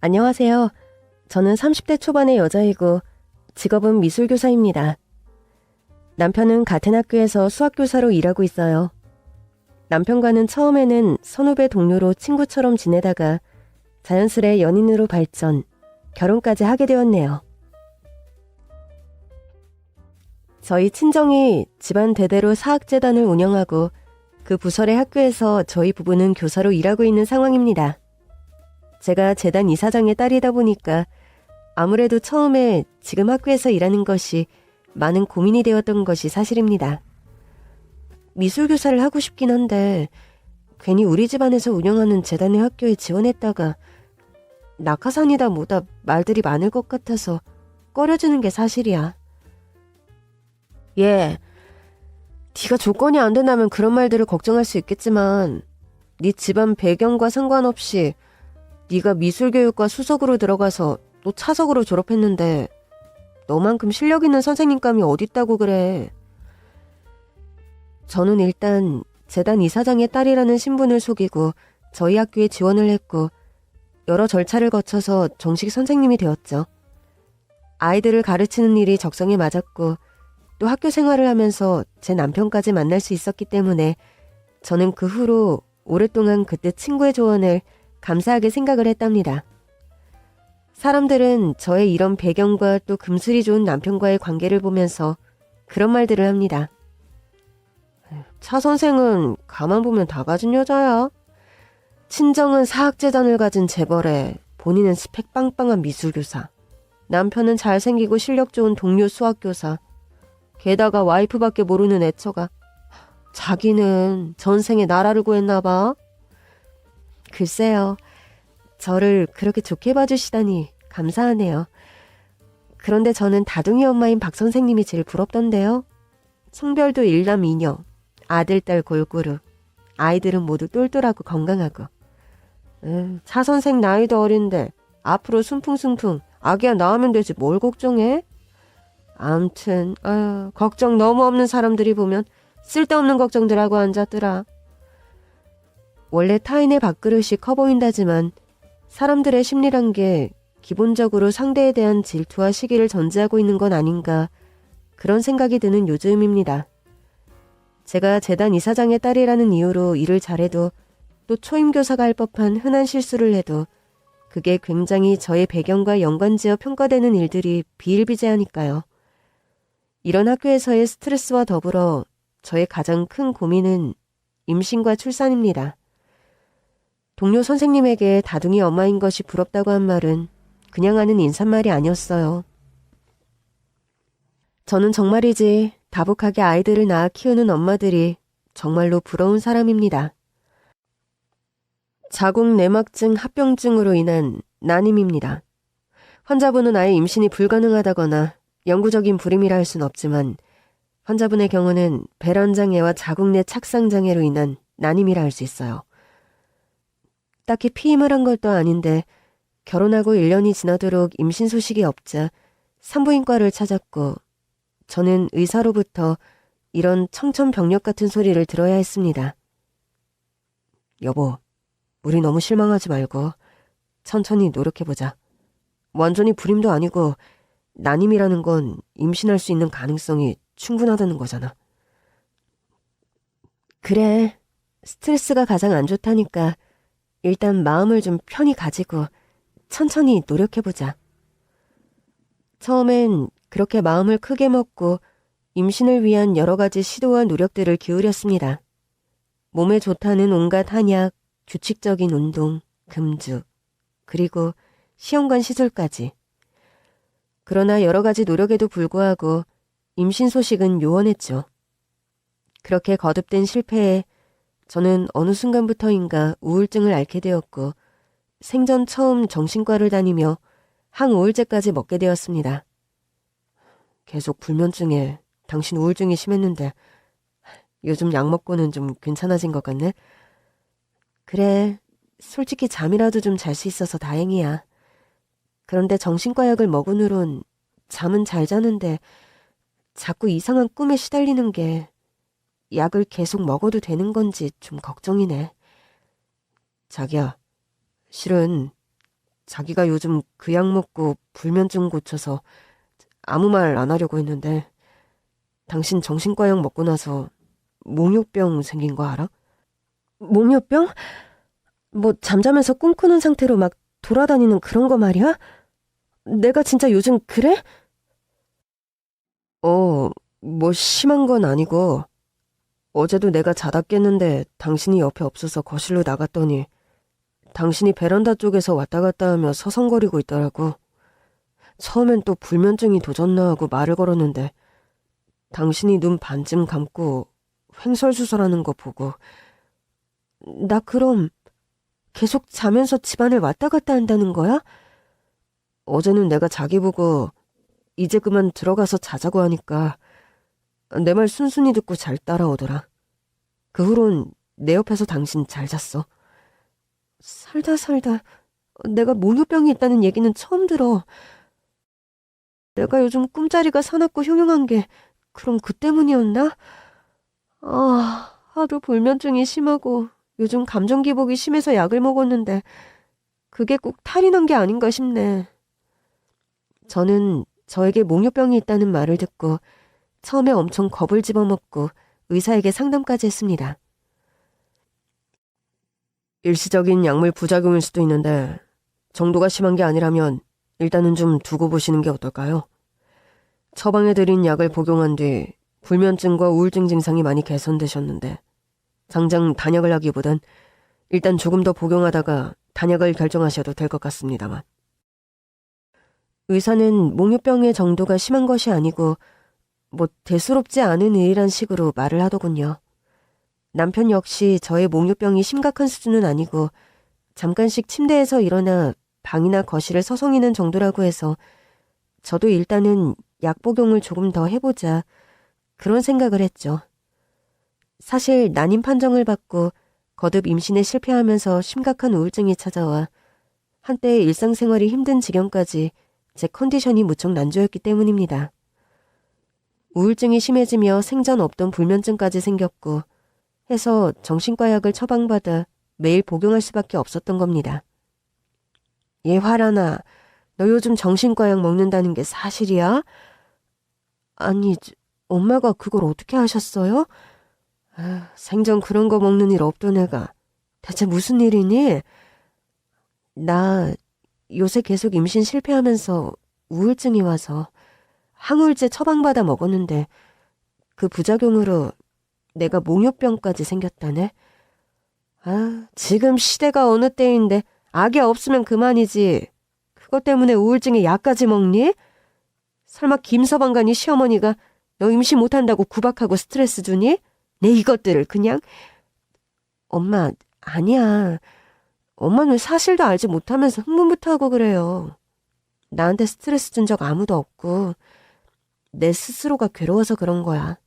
안녕하세요. 저는 30대 초반의 여자이고 직업은 미술교사입니다. 남편은 같은 학교에서 수학교사로 일하고 있어요. 남편과는 처음에는 선후배 동료로 친구처럼 지내다가 자연스레 연인으로 발전, 결혼까지 하게 되었네요. 저희 친정이 집안 대대로 사학재단을 운영하고 그 부설의 학교에서 저희 부부는 교사로 일하고 있는 상황입니다. 제가 재단 이사장의 딸이다 보니까 아무래도 처음에 지금 학교에서 일하는 것이 많은 고민이 되었던 것이 사실입니다. 미술교사를 하고 싶긴 한데 괜히 우리 집안에서 운영하는 재단의 학교에 지원했다가 낙하산이다 뭐다 말들이 많을 것 같아서 꺼려지는 게 사실이야. 예, 네가 조건이 안 된다면 그런 말들을 걱정할 수 있겠지만 네 집안 배경과 상관없이 네가 미술교육과 수석으로 들어가서 또 차석으로 졸업했는데 너만큼 실력 있는 선생님감이 어딨다고 그래. 저는 일단 재단 이사장의 딸이라는 신분을 속이고 저희 학교에 지원을 했고 여러 절차를 거쳐서 정식 선생님이 되었죠. 아이들을 가르치는 일이 적성에 맞았고 또 학교 생활을 하면서 제 남편까지 만날 수 있었기 때문에 저는 그 후로 오랫동안 그때 친구의 조언을 감사하게 생각을 했답니다. 사람들은 저의 이런 배경과 또 금슬이 좋은 남편과의 관계를 보면서 그런 말들을 합니다. 차 선생은 가만 보면 다 가진 여자야. 친정은 사학재단을 가진 재벌에 본인은 스펙 빵빵한 미술교사. 남편은 잘생기고 실력 좋은 동료 수학교사. 게다가 와이프밖에 모르는 애처가 자기는 전생에 나라를 구했나 봐. 글쎄요. 저를 그렇게 좋게 봐주시다니 감사하네요. 그런데 저는 다둥이 엄마인 박 선생님이 제일 부럽던데요. 성별도 일남 이녀, 아들, 딸 골고루. 아이들은 모두 똘똘하고 건강하고. 차 선생 나이도 어린데 앞으로 순풍순풍 아기야 낳으면 되지 뭘 걱정해? 암튼 걱정 너무 없는 사람들이 보면 쓸데없는 걱정들 하고 앉았더라. 원래 타인의 밥그릇이 커 보인다지만 사람들의 심리란 게 기본적으로 상대에 대한 질투와 시기를 전제하고 있는 건 아닌가 그런 생각이 드는 요즘입니다. 제가 재단 이사장의 딸이라는 이유로 일을 잘해도 또 초임교사가 할 법한 흔한 실수를 해도 그게 굉장히 저의 배경과 연관지어 평가되는 일들이 비일비재하니까요. 이런 학교에서의 스트레스와 더불어 저의 가장 큰 고민은 임신과 출산입니다. 동료 선생님에게 다둥이 엄마인 것이 부럽다고 한 말은 그냥 하는 인사말이 아니었어요. 저는 정말이지 다복하게 아이들을 낳아 키우는 엄마들이 정말로 부러운 사람입니다. 자궁 내막증 합병증으로 인한 난임입니다. 환자분은 아예 임신이 불가능하다거나 영구적인 불임이라 할 순 없지만 환자분의 경우는 배란장애와 자궁 내 착상장애로 인한 난임이라 할 수 있어요. 딱히 피임을 한 것도 아닌데 결혼하고 1년이 지나도록 임신 소식이 없자 산부인과를 찾았고 저는 의사로부터 이런 청천벽력 같은 소리를 들어야 했습니다. 여보, 우리 너무 실망하지 말고 천천히 노력해보자. 완전히 불임도 아니고 난임이라는 건 임신할 수 있는 가능성이 충분하다는 거잖아. 그래, 스트레스가 가장 안 좋다니까 일단 마음을 좀 편히 가지고 천천히 노력해보자. 처음엔 그렇게 마음을 크게 먹고 임신을 위한 여러 가지 시도와 노력들을 기울였습니다. 몸에 좋다는 온갖 한약, 규칙적인 운동, 금주, 그리고 시험관 시술까지. 그러나 여러 가지 노력에도 불구하고 임신 소식은 요원했죠. 그렇게 거듭된 실패에 저는 어느 순간부터인가 우울증을 앓게 되었고 생전 처음 정신과를 다니며 항우울제까지 먹게 되었습니다. 계속 불면증에 당신 우울증이 심했는데 요즘 약 먹고는 좀 괜찮아진 것 같네? 그래, 솔직히 잠이라도 좀 잘 수 있어서 다행이야. 그런데 정신과 약을 먹은 후론 잠은 잘 자는데 자꾸 이상한 꿈에 시달리는 게 약을 계속 먹어도 되는 건지 좀 걱정이네. 자기야, 실은 자기가 요즘 그 약 먹고 불면증 고쳐서 아무 말 안 하려고 했는데 당신 정신과 약 먹고 나서 몽유병 생긴 거 알아? 몽유병? 뭐 잠자면서 꿈꾸는 상태로 막 돌아다니는 그런 거 말이야? 내가 진짜 요즘 그래? 뭐 심한 건 아니고 어제도 내가 자다 깼는데 당신이 옆에 없어서 거실로 나갔더니 당신이 베란다 쪽에서 왔다 갔다 하며 서성거리고 있더라고. 처음엔 또 불면증이 도졌나 하고 말을 걸었는데 당신이 눈 반쯤 감고 횡설수설하는 거 보고 나 그럼 계속 자면서 집안을 왔다 갔다 한다는 거야? 어제는 내가 자기 보고 이제 그만 들어가서 자자고 하니까 내 말 순순히 듣고 잘 따라오더라. 그 후론 내 옆에서 당신 잘 잤어. 살다 내가 몽유병이 있다는 얘기는 처음 들어. 내가 요즘 꿈자리가 사납고 흉흉한 게 그럼 그 때문이었나? 하도 불면증이 심하고 요즘 감정 기복이 심해서 약을 먹었는데 그게 꼭 탈이 난 게 아닌가 싶네. 저는 저에게 몽유병이 있다는 말을 듣고 처음에 엄청 겁을 집어먹고 의사에게 상담까지 했습니다. 일시적인 약물 부작용일 수도 있는데 정도가 심한 게 아니라면 일단은 좀 두고 보시는 게 어떨까요? 처방해드린 약을 복용한 뒤 불면증과 우울증 증상이 많이 개선되셨는데 당장 단약을 하기보단 일단 조금 더 복용하다가 단약을 결정하셔도 될 것 같습니다만. 의사는 몽유병의 정도가 심한 것이 아니고 뭐 대수롭지 않은 일이란 식으로 말을 하더군요. 남편 역시 저의 몽유병이 심각한 수준은 아니고 잠깐씩 침대에서 일어나 방이나 거실을 서성이는 정도라고 해서 저도 일단은 약 복용을 조금 더 해보자 그런 생각을 했죠. 사실 난임 판정을 받고 거듭 임신에 실패하면서 심각한 우울증이 찾아와 한때 일상생활이 힘든 지경까지 제 컨디션이 무척 난조였기 때문입니다. 우울증이 심해지며 생전 없던 불면증까지 생겼고 해서 정신과 약을 처방받아 매일 복용할 수밖에 없었던 겁니다. 얘 화라나, 너 요즘 정신과 약 먹는다는 게 사실이야? 아니, 엄마가 그걸 어떻게 하셨어요? 생전 그런 거 먹는 일 없던 애가 대체 무슨 일이니? 나 요새 계속 임신 실패하면서 우울증이 와서 항우울제 처방받아 먹었는데 그 부작용으로 내가 몽유병까지 생겼다네. 지금 시대가 어느 때인데 악이 없으면 그만이지. 그것 때문에 우울증에 약까지 먹니? 설마 김서방간이 시어머니가 너 임신 못한다고 구박하고 스트레스 주니? 내 이것들을 그냥. 엄마, 아니야. 엄마는 사실도 알지 못하면서 흥분부터 하고 그래요. 나한테 스트레스 준 적 아무도 없고 내 스스로가 괴로워서 그런 거야.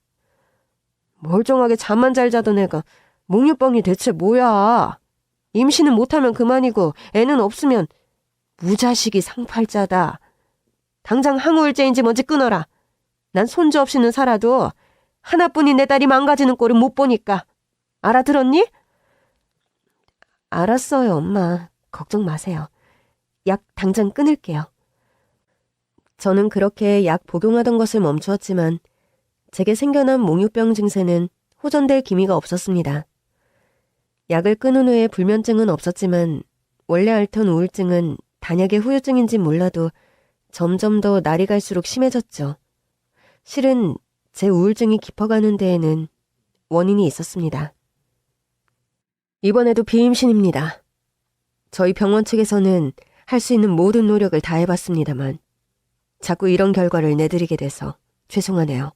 멀쩡하게 잠만 잘 자던 애가 몽유병이 대체 뭐야? 임신은 못하면 그만이고 애는 없으면 무자식이 상팔자다. 당장 항우울제인지 뭔지 끊어라. 난 손주 없이는 살아도 하나뿐인 내 딸이 망가지는 꼴은 못 보니까. 알아들었니? 알았어요, 엄마. 걱정 마세요. 약 당장 끊을게요. 저는 그렇게 약 복용하던 것을 멈추었지만 제게 생겨난 몽유병 증세는 호전될 기미가 없었습니다. 약을 끊은 후에 불면증은 없었지만 원래 앓던 우울증은 단약의 후유증인진 몰라도 점점 더 날이 갈수록 심해졌죠. 실은 제 우울증이 깊어가는 데에는 원인이 있었습니다. 이번에도 비임신입니다. 저희 병원 측에서는 할 수 있는 모든 노력을 다해봤습니다만 자꾸 이런 결과를 내드리게 돼서 죄송하네요.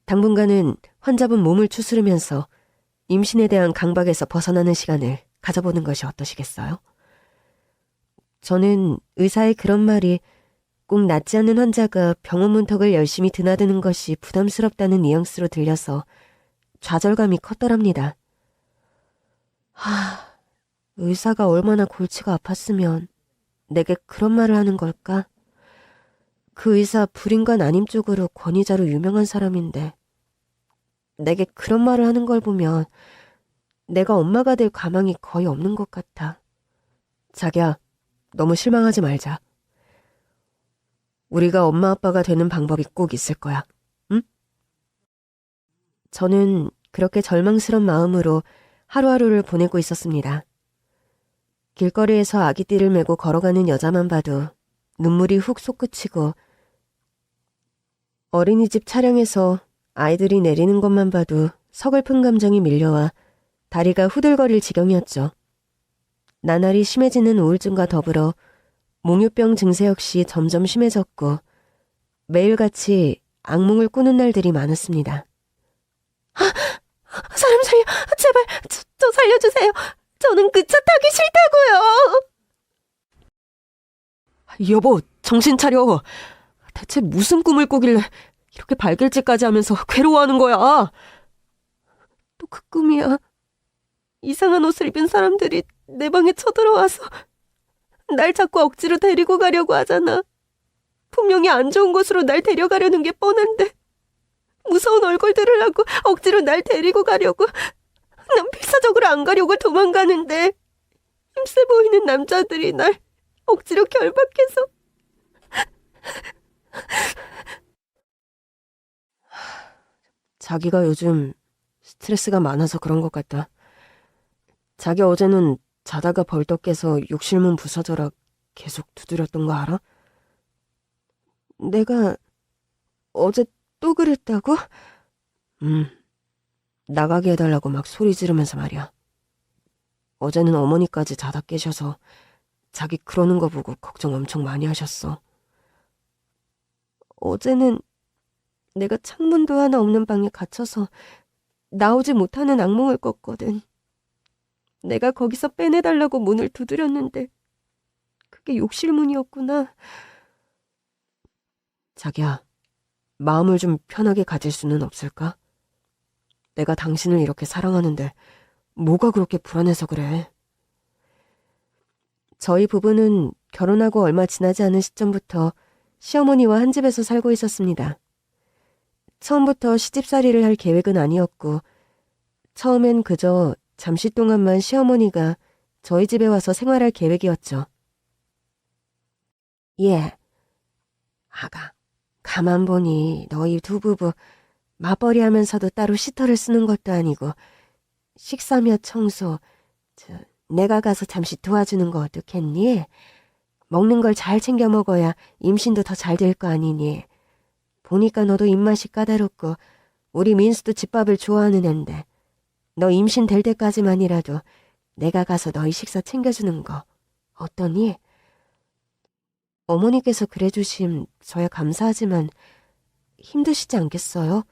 당분간은 환자분 몸을 추스르면서 임신에 대한 강박에서 벗어나는 시간을 가져보는 것이 어떠시겠어요? 저는 의사의 그런 말이 꼭 낫지 않는 환자가 병원 문턱을 열심히 드나드는 것이 부담스럽다는 뉘앙스로 들려서 좌절감이 컸더랍니다. 의사가 얼마나 골치가 아팠으면 내게 그런 말을 하는 걸까? 그 의사 불인간 아님 쪽으로 권위자로 유명한 사람인데 내게 그런 말을 하는 걸 보면 내가 엄마가 될 가망이 거의 없는 것 같아. 자기야, 너무 실망하지 말자. 우리가 엄마 아빠가 되는 방법이 꼭 있을 거야. 응? 저는 그렇게 절망스런 마음으로 하루하루를 보내고 있었습니다. 길거리에서 아기띠를 메고 걸어가는 여자만 봐도 눈물이 훅 솟구치고 어린이집 차량에서 아이들이 내리는 것만 봐도 서글픈 감정이 밀려와 다리가 후들거릴 지경이었죠. 나날이 심해지는 우울증과 더불어 몽유병 증세 역시 점점 심해졌고 매일같이 악몽을 꾸는 날들이 많았습니다. 사람 살려! 제발 저 살려주세요! 저는 그 차 타기 싫다고요! 여보, 정신 차려! 대체 무슨 꿈을 꾸길래 이렇게 발길질까지 하면서 괴로워하는 거야? 또 그 꿈이야. 이상한 옷을 입은 사람들이 내 방에 쳐들어와서 날 자꾸 억지로 데리고 가려고 하잖아. 분명히 안 좋은 곳으로 날 데려가려는 게 뻔한데 무서운 얼굴들을 하고 억지로 날 데리고 가려고. 난 필사적으로 안 가려고 도망가는데 힘세 보이는 남자들이 날 억지로 결박해서. 자기가 요즘 스트레스가 많아서 그런 것 같다. 자기 어제는 자다가 벌떡 깨서 욕실문 부서져라 계속 두드렸던 거 알아? 내가 어제 또 그랬다고? 나가게 해달라고 막 소리 지르면서 말이야. 어제는 어머니까지 자다 깨셔서 자기 그러는 거 보고 걱정 엄청 많이 하셨어. 어제는 내가 창문도 하나 없는 방에 갇혀서 나오지 못하는 악몽을 꿨거든. 내가 거기서 빼내달라고 문을 두드렸는데 그게 욕실 문이었구나. 자기야, 마음을 좀 편하게 가질 수는 없을까? 내가 당신을 이렇게 사랑하는데 뭐가 그렇게 불안해서 그래? 저희 부부는 결혼하고 얼마 지나지 않은 시점부터 시어머니와 한 집에서 살고 있었습니다. 처음부터 시집살이를 할 계획은 아니었고 처음엔 그저 잠시 동안만 시어머니가 저희 집에 와서 생활할 계획이었죠. 예, 아가, 가만 보니 너희 두 부부 맞벌이 하면서도 따로 시터를 쓰는 것도 아니고 식사며 청소, 내가 가서 잠시 도와주는 거 어떻겠니? 먹는 걸 잘 챙겨 먹어야 임신도 더 잘 될 거 아니니. 보니까 너도 입맛이 까다롭고 우리 민수도 집밥을 좋아하는 앤데 너 임신 될 때까지만이라도 내가 가서 너희 식사 챙겨주는 거 어떠니? 어머니께서 그래주심 저야 감사하지만 힘드시지 않겠어요?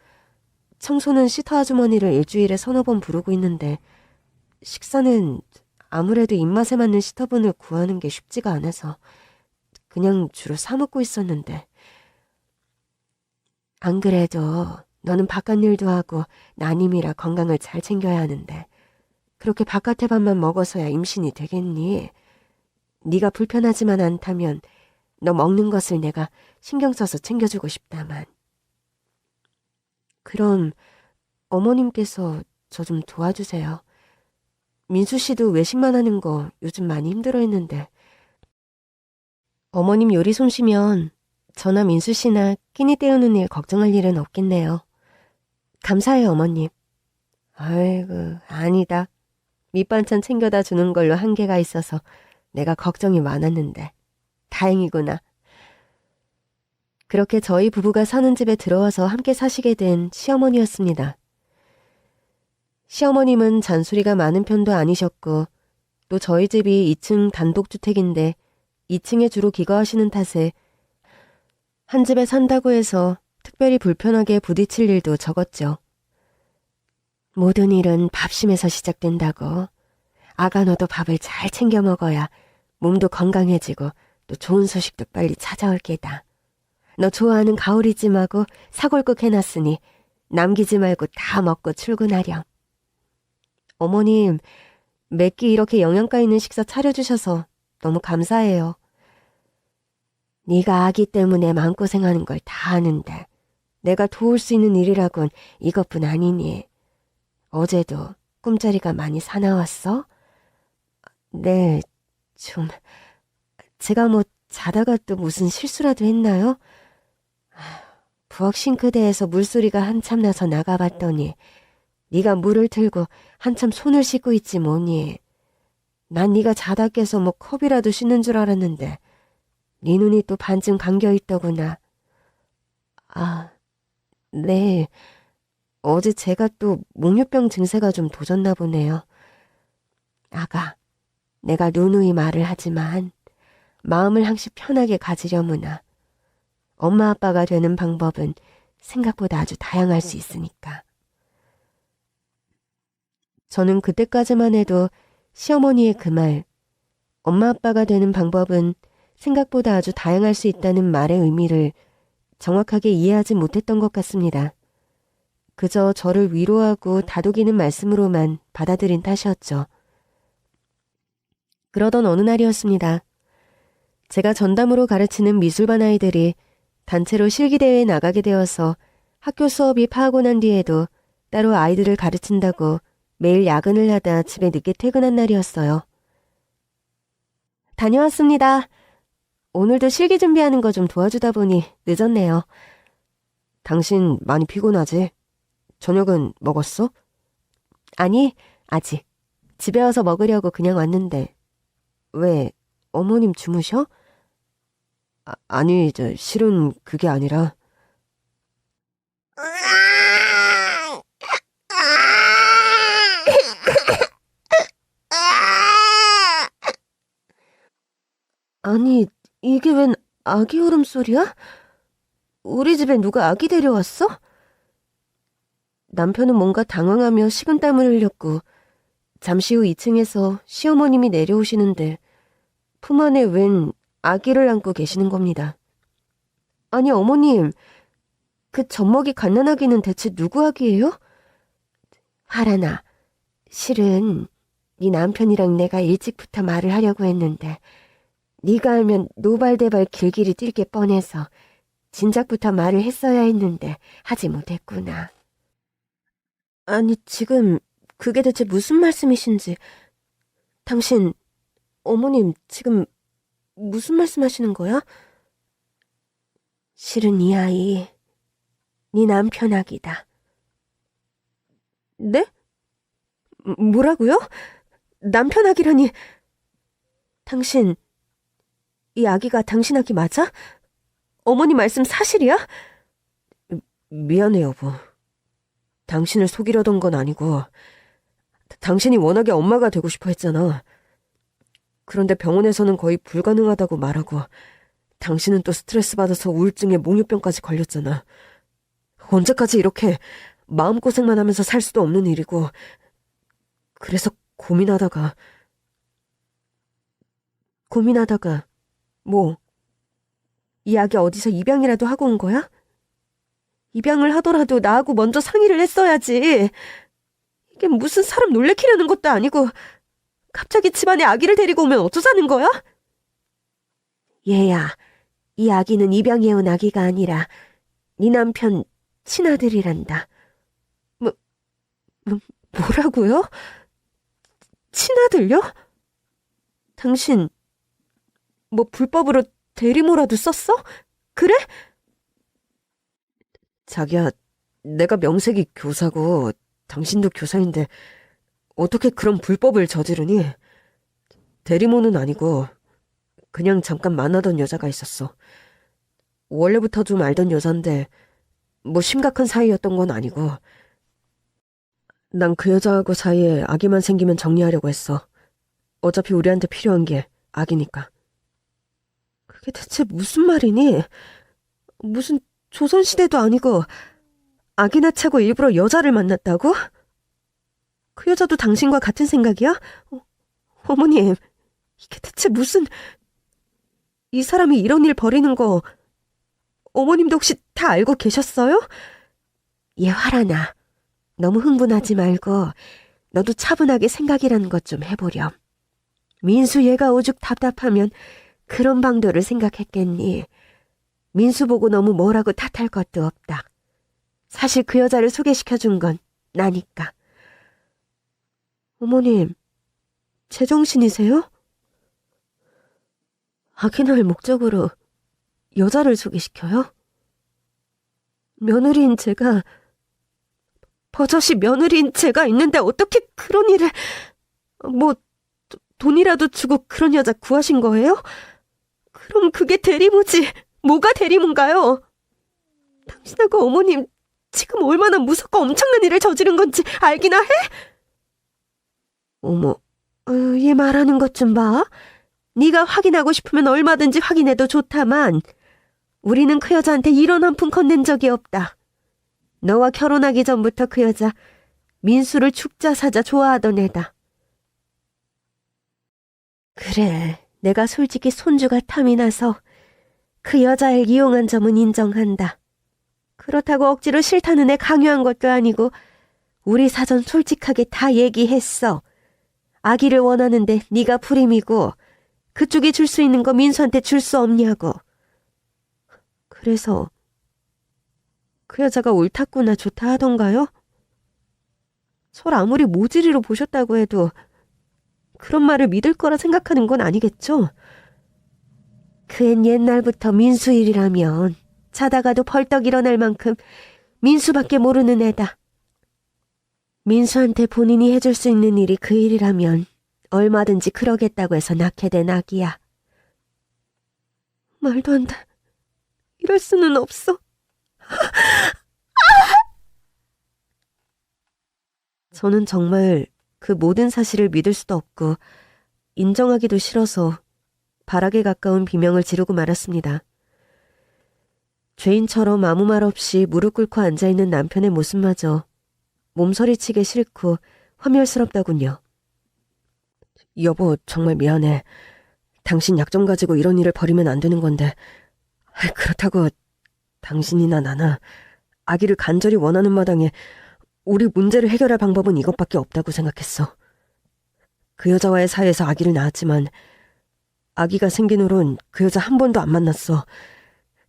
청소는 시터 아주머니를 일주일에 서너 번 부르고 있는데 식사는 아무래도 입맛에 맞는 시터분을 구하는 게 쉽지가 않아서 그냥 주로 사 먹고 있었는데. 안 그래도 너는 바깥 일도 하고 난임이라 건강을 잘 챙겨야 하는데 그렇게 바깥의 밥만 먹어서야 임신이 되겠니? 네가 불편하지만 않다면 너 먹는 것을 내가 신경 써서 챙겨주고 싶다만. 그럼 어머님께서 저 좀 도와주세요. 민수 씨도 외식만 하는 거 요즘 많이 힘들어했는데. 어머님 요리 솜씨면 저나 민수 씨나 끼니 때우는 일 걱정할 일은 없겠네요. 감사해요, 어머님. 아이고, 아니다. 밑반찬 챙겨다 주는 걸로 한계가 있어서 내가 걱정이 많았는데. 다행이구나. 그렇게 저희 부부가 사는 집에 들어와서 함께 사시게 된 시어머니였습니다. 시어머님은 잔소리가 많은 편도 아니셨고 또 저희 집이 2층 단독주택인데 2층에 주로 기거하시는 탓에 한 집에 산다고 해서 특별히 불편하게 부딪힐 일도 적었죠. 모든 일은 밥심에서 시작된다고. 아가 너도 밥을 잘 챙겨 먹어야 몸도 건강해지고 또 좋은 소식도 빨리 찾아올 게다. 너 좋아하는 가오리찜하고 사골국 해놨으니 남기지 말고 다 먹고 출근하렴. 어머님, 매끼 이렇게 영양가 있는 식사 차려주셔서 너무 감사해요. 네가 아기 때문에 마음고생하는 걸 다 아는데 내가 도울 수 있는 일이라곤 이것뿐 아니니. 어제도 꿈자리가 많이 사나웠어? 네, 제가 뭐 자다가 또 무슨 실수라도 했나요? 부엌 싱크대에서 물소리가 한참 나서 나가봤더니 네가 물을 틀고 한참 손을 씻고 있지 뭐니. 난 네가 자다 깨서 뭐 컵이라도 씻는 줄 알았는데 네 눈이 또 반쯤 감겨있더구나. 아, 네. 어제 제가 또 목류병 증세가 좀 도졌나 보네요. 아가, 내가 누누이 말을 하지만 마음을 항시 편하게 가지려무나. 엄마 아빠가 되는 방법은 생각보다 아주 다양할 수 있으니까. 저는 그때까지만 해도 시어머니의 그 말, 엄마 아빠가 되는 방법은 생각보다 아주 다양할 수 있다는 말의 의미를 정확하게 이해하지 못했던 것 같습니다. 그저 저를 위로하고 다독이는 말씀으로만 받아들인 탓이었죠. 그러던 어느 날이었습니다. 제가 전담으로 가르치는 미술반 아이들이 단체로 실기대회에 나가게 되어서 학교 수업이 파하고 난 뒤에도 따로 아이들을 가르친다고 매일 야근을 하다 집에 늦게 퇴근한 날이었어요. 다녀왔습니다. 오늘도 실기 준비하는 거 좀 도와주다 보니 늦었네요. 당신 많이 피곤하지? 저녁은 먹었어? 아니, 아직. 집에 와서 먹으려고 그냥 왔는데. 왜, 어머님 주무셔? 아니, 실은 그게 아니라. 아니, 이게 웬 아기 울음소리야? 우리 집에 누가 아기 데려왔어? 남편은 뭔가 당황하며 식은땀을 흘렸고 잠시 후 2층에서 시어머님이 내려오시는데 품 안에 웬 아기를 안고 계시는 겁니다. 아니 어머님, 그 젖먹이 갓난아기는 대체 누구 아기예요? 하란아, 실은 네 남편이랑 내가 일찍부터 말을 하려고 했는데 네가 알면 노발대발 길길이 뛸 게 뻔해서 진작부터 말을 했어야 했는데 하지 못했구나. 아니 지금 그게 대체 무슨 말씀이신지. 당신, 어머님 지금 무슨 말씀하시는 거야? 실은 이 아이 네 남편 아기다. 네? 뭐라고요? 남편 아기라니. 당신, 이 아기가 당신 아기 맞아? 어머니 말씀 사실이야? 미안해 여보. 당신을 속이려던 건 아니고 당신이 워낙에 엄마가 되고 싶어 했잖아. 그런데 병원에서는 거의 불가능하다고 말하고 당신은 또 스트레스 받아서 우울증에 목류병까지 걸렸잖아. 언제까지 이렇게 마음고생만 하면서 살 수도 없는 일이고. 그래서 고민하다가 뭐, 이 아기 어디서 입양이라도 하고 온 거야? 입양을 하더라도 나하고 먼저 상의를 했어야지. 이게 무슨 사람 놀래키려는 것도 아니고 갑자기 집안에 아기를 데리고 오면 어쩌자는 거야? 얘야, 이 아기는 입양해온 아기가 아니라 네 남편 친아들이란다. 뭐라고요? 친아들요? 당신 뭐 불법으로 대리모라도 썼어? 그래? 자기야, 내가 명색이 교사고 당신도 교사인데 어떻게 그런 불법을 저지르니? 대리모는 아니고 그냥 잠깐 만나던 여자가 있었어. 원래부터 좀 알던 여잔데 뭐 심각한 사이였던 건 아니고. 난 그 여자하고 사이에 아기만 생기면 정리하려고 했어. 어차피 우리한테 필요한 게 아기니까. 그게 대체 무슨 말이니? 무슨 조선시대도 아니고 아기 낳자고 일부러 여자를 만났다고? 그 여자도 당신과 같은 생각이야? 어머님, 이게 대체 무슨... 이 사람이 이런 일 벌이는 거 어머님도 혹시 다 알고 계셨어요? 얘 화라나. 너무 흥분하지 말고 너도 차분하게 생각이라는 것 좀 해보렴. 민수 얘가 오죽 답답하면 그런 방도를 생각했겠니. 민수 보고 너무 뭐라고 탓할 것도 없다. 사실 그 여자를 소개시켜준 건 나니까. 어머님, 제정신이세요? 아기 낳을 목적으로 여자를 소개시켜요? 며느리인 제가, 버젓이 며느리인 제가 있는데 어떻게 그런 일을, 뭐 돈이라도 주고 그런 여자 구하신 거예요? 그럼 그게 대리모지. 뭐가 대리모인가요? 당신하고 어머님 지금 얼마나 무섭고 엄청난 일을 저지른 건지 알기나 해? 어머, 얘 말하는 것 좀 봐. 네가 확인하고 싶으면 얼마든지 확인해도 좋다만 우리는 그 여자한테 이런 한 푼 건넨 적이 없다. 너와 결혼하기 전부터 그 여자 민수를 죽자 사자 좋아하던 애다. 그래, 내가 솔직히 손주가 탐이 나서 그 여자를 이용한 점은 인정한다. 그렇다고 억지로 싫다는 애 강요한 것도 아니고 우리 사전 솔직하게 다 얘기했어. 아기를 원하는데 네가 불임이고 그쪽이 줄 수 있는 거 민수한테 줄 수 없냐고. 그래서 그 여자가 옳다구나 좋다 하던가요? 절 아무리 모질이로 보셨다고 해도 그런 말을 믿을 거라 생각하는 건 아니겠죠? 그 앤 옛날부터 민수 일이라면 자다가도 벌떡 일어날 만큼 민수밖에 모르는 애다. 민수한테 본인이 해줄 수 있는 일이 그 일이라면 얼마든지 그러겠다고 해서 낳게 된 아기야. 말도 안 돼. 이럴 수는 없어. 저는 정말 그 모든 사실을 믿을 수도 없고 인정하기도 싫어서 발악에 가까운 비명을 지르고 말았습니다. 죄인처럼 아무 말 없이 무릎 꿇고 앉아있는 남편의 모습마저 몸서리치기 싫고 화멸스럽다군요. 여보, 정말 미안해. 당신 약점 가지고 이런 일을 벌이면 안 되는 건데 그렇다고 당신이나 나나 아기를 간절히 원하는 마당에 우리 문제를 해결할 방법은 이것밖에 없다고 생각했어. 그 여자와의 사이에서 아기를 낳았지만 아기가 생긴 후론 그 여자 한 번도 안 만났어.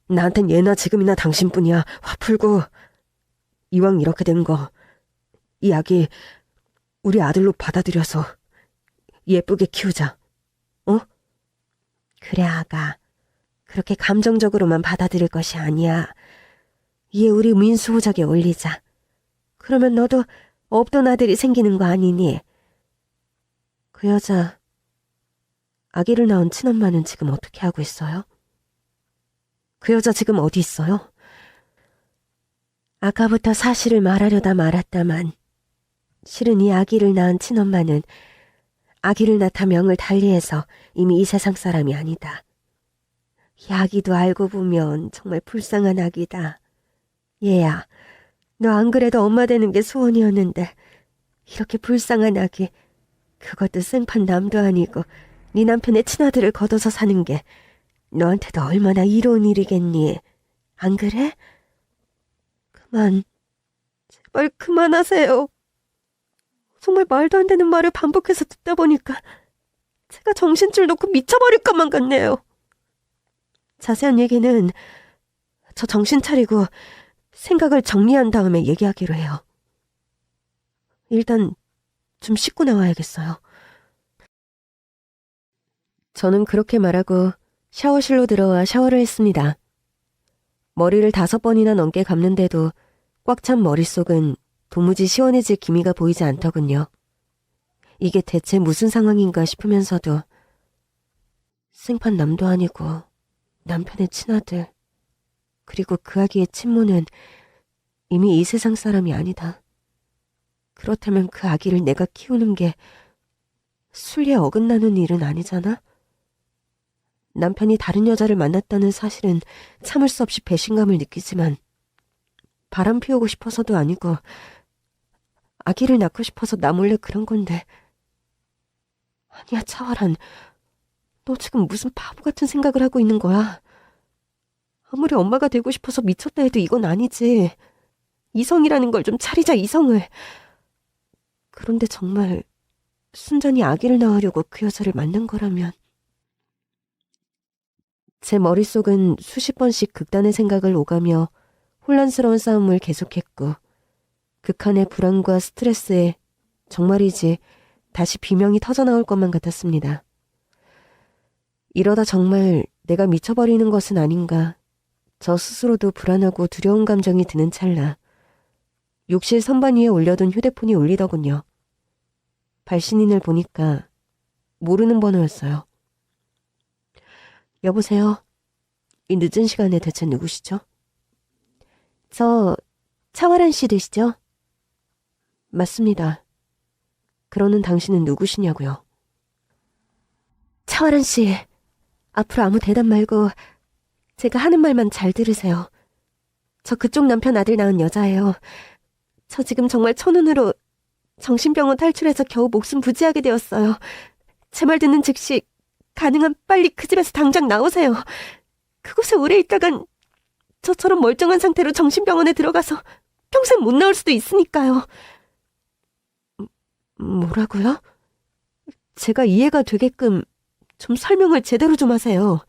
나한텐 예나 지금이나 당신뿐이야. 화 풀고. 이왕 이렇게 된 거 이 아기 우리 아들로 받아들여서 예쁘게 키우자. 어? 그래 아가. 그렇게 감정적으로만 받아들일 것이 아니야. 얘 우리 민수 호적에 올리자. 그러면 너도 없던 아들이 생기는 거 아니니? 그 여자 아기를 낳은 친엄마는 지금 어떻게 하고 있어요? 그 여자 지금 어디 있어요? 아까부터 사실을 말하려다 말았다만 실은 이 아기를 낳은 친엄마는 아기를 낳다 명을 달리해서 이미 이 세상 사람이 아니다. 이 아기도 알고 보면 정말 불쌍한 아기다. 얘야, 너 안 그래도 엄마 되는 게 소원이었는데 이렇게 불쌍한 아기, 그것도 생판 남도 아니고 네 남편의 친아들을 걷어서 사는 게 너한테도 얼마나 이로운 일이겠니? 안 그래? 그만, 제발 그만하세요. 정말 말도 안 되는 말을 반복해서 듣다 보니까 제가 정신줄 놓고 미쳐버릴 것만 같네요. 자세한 얘기는 저 정신 차리고 생각을 정리한 다음에 얘기하기로 해요. 일단 좀 씻고 나와야겠어요. 저는 그렇게 말하고 샤워실로 들어와 샤워를 했습니다. 머리를 5번이나 넘게 감는데도 꽉 찬 머릿속은 도무지 시원해질 기미가 보이지 않더군요. 이게 대체 무슨 상황인가 싶으면서도 생판 남도 아니고 남편의 친아들, 그리고 그 아기의 친모는 이미 이 세상 사람이 아니다. 그렇다면 그 아기를 내가 키우는 게 순리에 어긋나는 일은 아니잖아? 남편이 다른 여자를 만났다는 사실은 참을 수 없이 배신감을 느끼지만 바람 피우고 싶어서도 아니고 아기를 낳고 싶어서 나 몰래 그런 건데. 아니야, 차화란. 너 지금 무슨 바보 같은 생각을 하고 있는 거야. 아무리 엄마가 되고 싶어서 미쳤다 해도 이건 아니지. 이성이라는 걸 좀 차리자, 이성을. 그런데 정말 순전히 아기를 낳으려고 그 여자를 만난 거라면. 제 머릿속은 수십 번씩 극단의 생각을 오가며 혼란스러운 싸움을 계속했고 극한의 불안과 스트레스에 정말이지 다시 비명이 터져나올 것만 같았습니다. 이러다 정말 내가 미쳐버리는 것은 아닌가. 저 스스로도 불안하고 두려운 감정이 드는 찰나 욕실 선반 위에 올려둔 휴대폰이 울리더군요. 발신인을 보니까 모르는 번호였어요. 여보세요? 이 늦은 시간에 대체 누구시죠? 저 차화란 씨 되시죠? 맞습니다. 그러는 당신은 누구시냐고요? 차화란 씨, 앞으로 아무 대답 말고 제가 하는 말만 잘 들으세요. 저 그쪽 남편 아들 낳은 여자예요. 저 지금 정말 천운으로 정신병원 탈출해서 겨우 목숨 부지하게 되었어요. 제 말 듣는 즉시 가능한 빨리 그 집에서 당장 나오세요. 그곳에 오래 있다간 저처럼 멀쩡한 상태로 정신병원에 들어가서 평생 못 나올 수도 있으니까요. 뭐라고요? 제가 이해가 되게끔 좀 설명을 제대로 좀 하세요.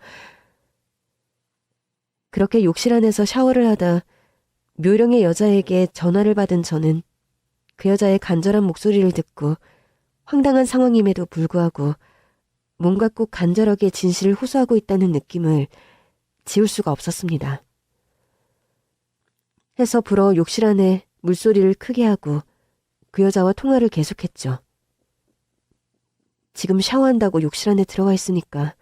그렇게 욕실 안에서 샤워를 하다 묘령의 여자에게 전화를 받은 저는 그 여자의 간절한 목소리를 듣고 황당한 상황임에도 불구하고 뭔가 꼭 간절하게 진실을 호소하고 있다는 느낌을 지울 수가 없었습니다. 해서 불어 욕실 안에 물소리를 크게 하고 그 여자와 통화를 계속했죠. 지금 샤워한다고 욕실 안에 들어가 있으니까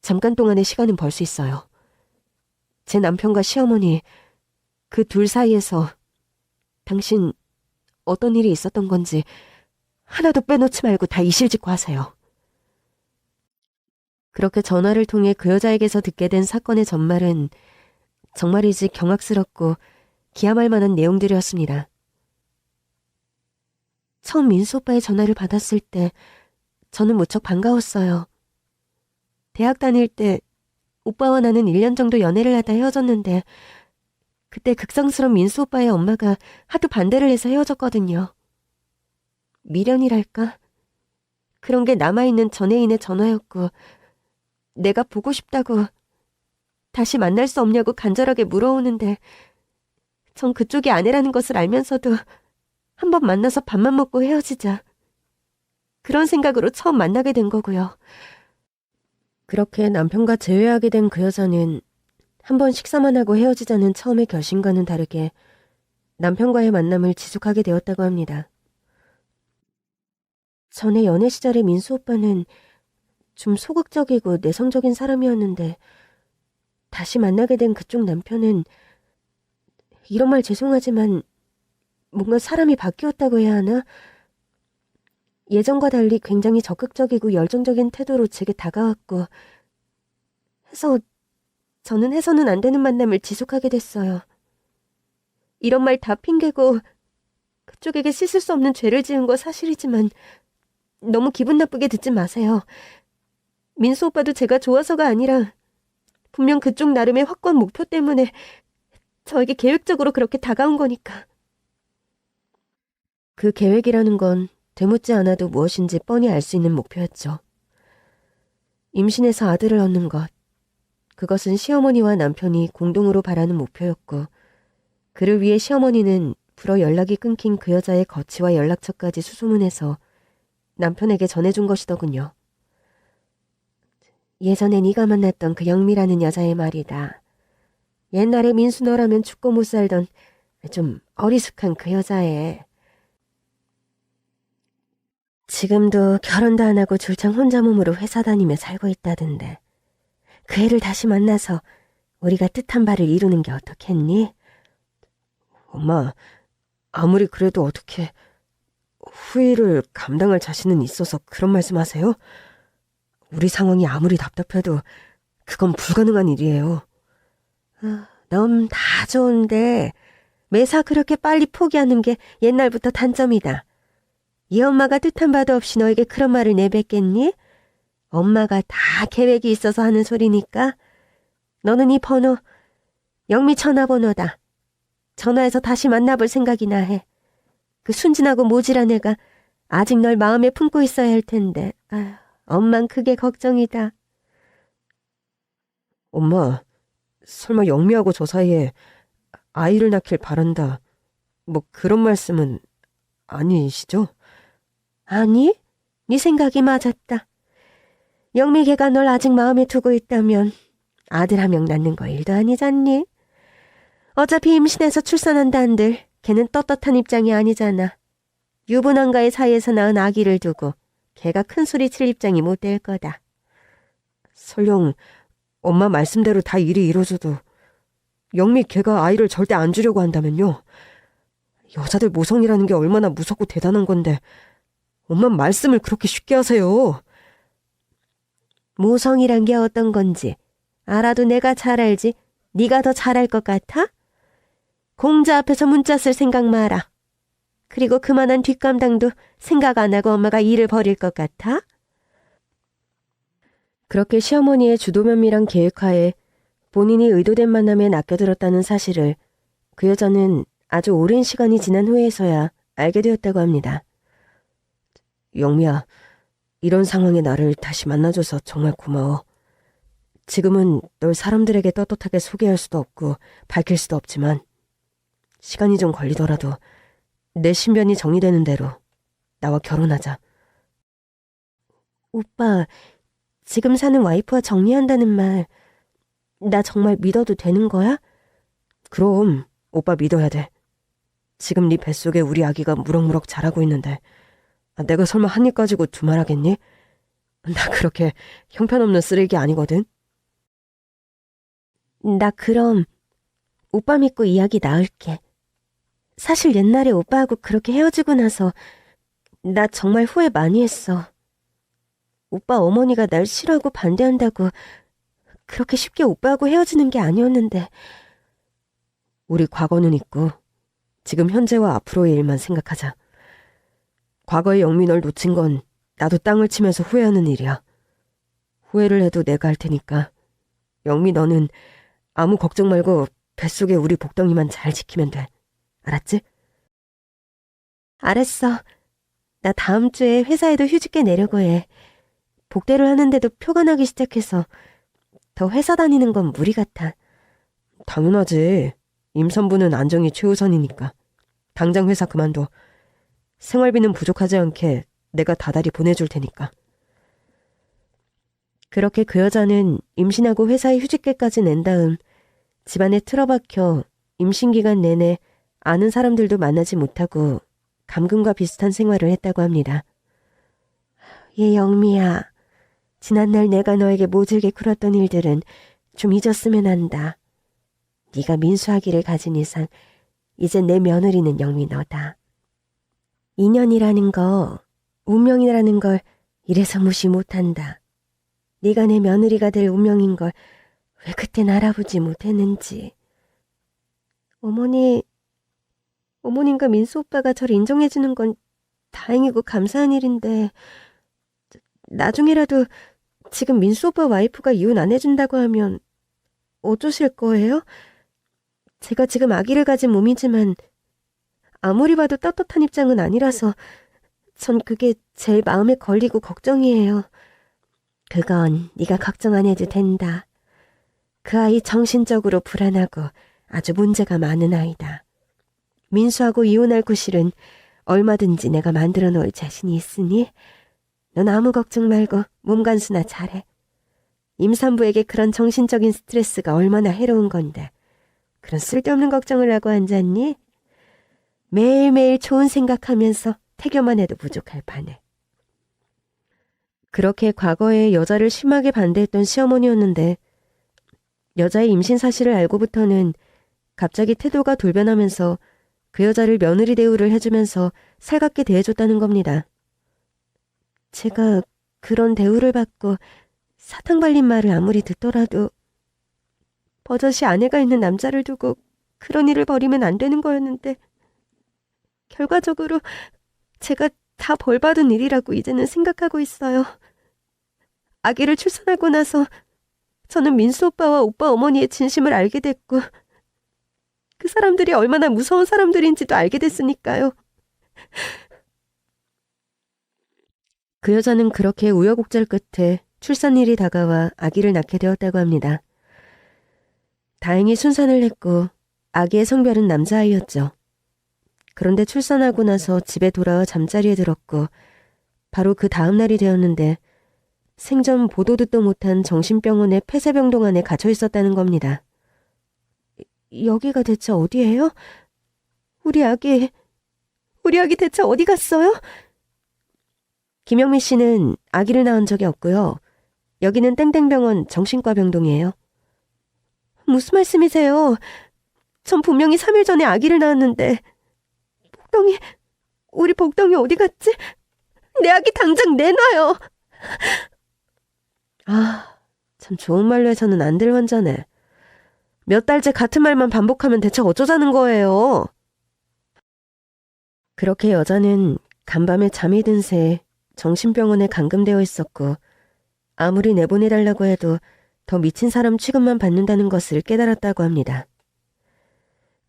잠깐 동안의 시간은 벌 수 있어요. 제 남편과 시어머니 그 둘 사이에서 당신 어떤 일이 있었던 건지 하나도 빼놓지 말고 다 이실직고 하세요. 그렇게 전화를 통해 그 여자에게서 듣게 된 사건의 전말은 정말이지 경악스럽고 기함할 만한 내용들이었습니다. 처음 민수 오빠의 전화를 받았을 때 저는 무척 반가웠어요. 대학 다닐 때 오빠와 나는 1년 정도 연애를 하다 헤어졌는데 그때 극성스러운 민수 오빠의 엄마가 하도 반대를 해서 헤어졌거든요. 미련이랄까? 그런 게 남아있는 전애인의 전화였고 내가 보고 싶다고 다시 만날 수 없냐고 간절하게 물어오는데 전 그쪽이 아내라는 것을 알면서도 한번 만나서 밥만 먹고 헤어지자. 그런 생각으로 처음 만나게 된 거고요. 그렇게 남편과 재회하게 된 그 여자는 한번 식사만 하고 헤어지자는 처음의 결심과는 다르게 남편과의 만남을 지속하게 되었다고 합니다. 전에 연애 시절의 민수 오빠는 좀 소극적이고 내성적인 사람이었는데 다시 만나게 된 그쪽 남편은 이런 말 죄송하지만 뭔가 사람이 바뀌었다고 해야 하나? 예전과 달리 굉장히 적극적이고 열정적인 태도로 제게 다가왔고 해서 저는 해서는 안 되는 만남을 지속하게 됐어요. 이런 말 다 핑계고 그쪽에게 씻을 수 없는 죄를 지은 거 사실이지만 너무 기분 나쁘게 듣지 마세요. 민수 오빠도 제가 좋아서가 아니라 분명 그쪽 나름의 확고한 목표 때문에 저에게 계획적으로 그렇게 다가온 거니까. 그 계획이라는 건 되묻지 않아도 무엇인지 뻔히 알 수 있는 목표였죠. 임신해서 아들을 얻는 것. 그것은 시어머니와 남편이 공동으로 바라는 목표였고 그를 위해 시어머니는 불어 연락이 끊긴 그 여자의 거치와 연락처까지 수소문해서 남편에게 전해준 것이더군요. 예전에 네가 만났던 그 영미라는 여자의 말이다. 옛날에 민수 너라면 죽고 못 살던 좀 어리숙한 그 여자애. 지금도 결혼도 안 하고 줄창 혼자 몸으로 회사 다니며 살고 있다던데. 그 애를 다시 만나서 우리가 뜻한 바를 이루는 게 어떻겠니? 엄마, 아무리 그래도 어떻게 후회를 감당할 자신은 있어서 그런 말씀하세요? 우리 상황이 아무리 답답해도 그건 불가능한 일이에요. 넌 다 좋은데 매사 그렇게 빨리 포기하는 게 옛날부터 단점이다. 이 엄마가 뜻한 바도 없이 너에게 그런 말을 내뱉겠니? 엄마가 다 계획이 있어서 하는 소리니까 너는 이 번호 영미 전화번호다. 전화해서 다시 만나볼 생각이나 해. 그 순진하고 모질한 애가 아직 널 마음에 품고 있어야 할 텐데 엄만 그게 걱정이다. 엄마, 설마 영미하고 저 사이에 아이를 낳길 바란다. 뭐 그런 말씀은 아니시죠? 아니, 네 생각이 맞았다. 영미 걔가 널 아직 마음에 두고 있다면 아들 한 명 낳는 거 일도 아니잖니? 어차피 임신해서 출산한다 한들 걔는 떳떳한 입장이 아니잖아. 유부남과의 사이에서 낳은 아기를 두고 걔가 큰 소리 칠 입장이 못 될 거다. 설령 엄마 말씀대로 다 일이 이루어져도 영미 걔가 아이를 절대 안 주려고 한다면요. 여자들 모성이라는 게 얼마나 무섭고 대단한 건데 엄마 말씀을 그렇게 쉽게 하세요. 모성이란 게 어떤 건지 알아도 내가 잘 알지 네가 더 잘할 것 같아? 공자 앞에서 문자 쓸 생각 마라. 그리고 그만한 뒷감당도 생각 안 하고 엄마가 일을 벌일 것 같아? 그렇게 시어머니의 주도면밀한 계획하에 본인이 의도된 만남에 낚여들었다는 사실을 그 여자는 아주 오랜 시간이 지난 후에서야 알게 되었다고 합니다. 영미야, 이런 상황에 나를 다시 만나줘서 정말 고마워. 지금은 널 사람들에게 떳떳하게 소개할 수도 없고 밝힐 수도 없지만 시간이 좀 걸리더라도 내 신변이 정리되는 대로 나와 결혼하자. 오빠, 지금 사는 와이프와 정리한다는 말, 나 정말 믿어도 되는 거야? 그럼 오빠 믿어야 돼. 지금 네 뱃속에 우리 아기가 무럭무럭 자라고 있는데 내가 설마 한 입 가지고 두말하겠니? 나 그렇게 형편없는 쓰레기 아니거든. 나 그럼 오빠 믿고 이야기 나을게. 사실 옛날에 오빠하고 그렇게 헤어지고 나서 나 정말 후회 많이 했어. 오빠 어머니가 날 싫어하고 반대한다고 그렇게 쉽게 오빠하고 헤어지는 게 아니었는데. 우리 과거는 있고 지금 현재와 앞으로의 일만 생각하자. 과거의 영미 널 놓친 건 나도 땅을 치면서 후회하는 일이야. 후회를 해도 내가 할 테니까 영미 너는 아무 걱정 말고 뱃속에 우리 복덩이만 잘 지키면 돼. 알았지? 알았어. 나 다음 주에 회사에도 휴직계 내려고 해. 복대를 하는데도 표가 나기 시작해서 더 회사 다니는 건 무리 같아. 당연하지. 임산부는 안정이 최우선이니까. 당장 회사 그만둬. 생활비는 부족하지 않게 내가 다달이 보내줄 테니까. 그렇게 그 여자는 임신하고 회사에 휴직계까지 낸 다음 집안에 틀어박혀 임신 기간 내내 아는 사람들도 만나지 못하고 감금과 비슷한 생활을 했다고 합니다. 얘 영미야, 지난날 내가 너에게 모질게 굴었던 일들은 좀 잊었으면 한다. 네가 민수아기를 가진 이상 이제 내 며느리는 영미 너다. 인연이라는 거, 운명이라는 걸 이래서 무시 못한다. 네가 내 며느리가 될 운명인 걸 왜 그땐 알아보지 못했는지. 어머님과 민수 오빠가 저를 인정해주는 건 다행이고 감사한 일인데 나중에라도 지금 민수 오빠 와이프가 이혼 안 해준다고 하면 어쩌실 거예요? 제가 지금 아기를 가진 몸이지만 아무리 봐도 떳떳한 입장은 아니라서 전 그게 제일 마음에 걸리고 걱정이에요. 그건 네가 걱정 안 해도 된다. 그 아이 정신적으로 불안하고 아주 문제가 많은 아이다. 민수하고 이혼할 구실은 얼마든지 내가 만들어 놓을 자신이 있으니 넌 아무 걱정 말고 몸 간수나 잘해. 임산부에게 그런 정신적인 스트레스가 얼마나 해로운 건데 그런 쓸데없는 걱정을 하고 앉았니? 매일매일 좋은 생각하면서 태교만 해도 부족할 판에. 그렇게 과거에 여자를 심하게 반대했던 시어머니였는데 여자의 임신 사실을 알고부터는 갑자기 태도가 돌변하면서 그 여자를 며느리 대우를 해주면서 살갑게 대해줬다는 겁니다. 제가 그런 대우를 받고 사탕 발린 말을 아무리 듣더라도 버젓이 아내가 있는 남자를 두고 그런 일을 벌이면 안 되는 거였는데 결과적으로 제가 다 벌받은 일이라고 이제는 생각하고 있어요. 아기를 출산하고 나서 저는 민수 오빠와 오빠 어머니의 진심을 알게 됐고 그 사람들이 얼마나 무서운 사람들인지도 알게 됐으니까요. 그 여자는 그렇게 우여곡절 끝에 출산일이 다가와 아기를 낳게 되었다고 합니다. 다행히 순산을 했고 아기의 성별은 남자아이였죠. 그런데 출산하고 나서 집에 돌아와 잠자리에 들었고 바로 그 다음 날이 되었는데 생전 보도 듣도 못한 정신병원의 폐쇄병동 안에 갇혀 있었다는 겁니다. 여기가 대체 어디예요? 우리 아기 대체 어디 갔어요? 김영미 씨는 아기를 낳은 적이 없고요. 여기는 땡땡병원 정신과 병동이에요. 무슨 말씀이세요? 전 분명히 3일 전에 아기를 낳았는데. 우리 복덩이 어디 갔지? 내 아기 당장 내놔요. 참 좋은 말로 해서는 안 될 환자네. 몇 달째 같은 말만 반복하면 대체 어쩌자는 거예요. 그렇게 여자는 간밤에 잠이 든 새 정신병원에 감금되어 있었고, 아무리 내보내달라고 해도 더 미친 사람 취급만 받는다는 것을 깨달았다고 합니다.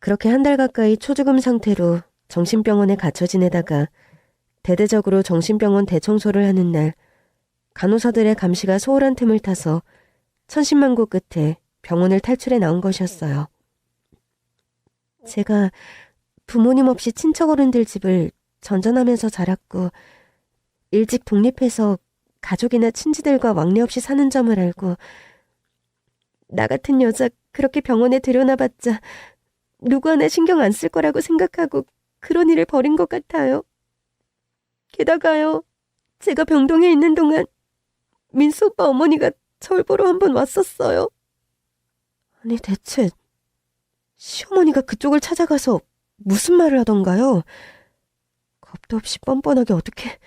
그렇게 한 달 가까이 초죽음 상태로 정신병원에 갇혀 지내다가 대대적으로 정신병원 대청소를 하는 날, 간호사들의 감시가 소홀한 틈을 타서 천신만고 끝에 병원을 탈출해 나온 것이었어요. 제가 부모님 없이 친척 어른들 집을 전전하면서 자랐고, 일찍 독립해서 가족이나 친지들과 왕래 없이 사는 점을 알고, 나 같은 여자 그렇게 병원에 들여놔봤자 누구 하나 신경 안 쓸 거라고 생각하고 그런 일을 벌인 것 같아요. 게다가요, 제가 병동에 있는 동안 민수 오빠 어머니가 절 보러 한번 왔었어요. 아니 대체 시어머니가 그쪽을 찾아가서 무슨 말을 하던가요? 겁도 없이 뻔뻔하게 어떻게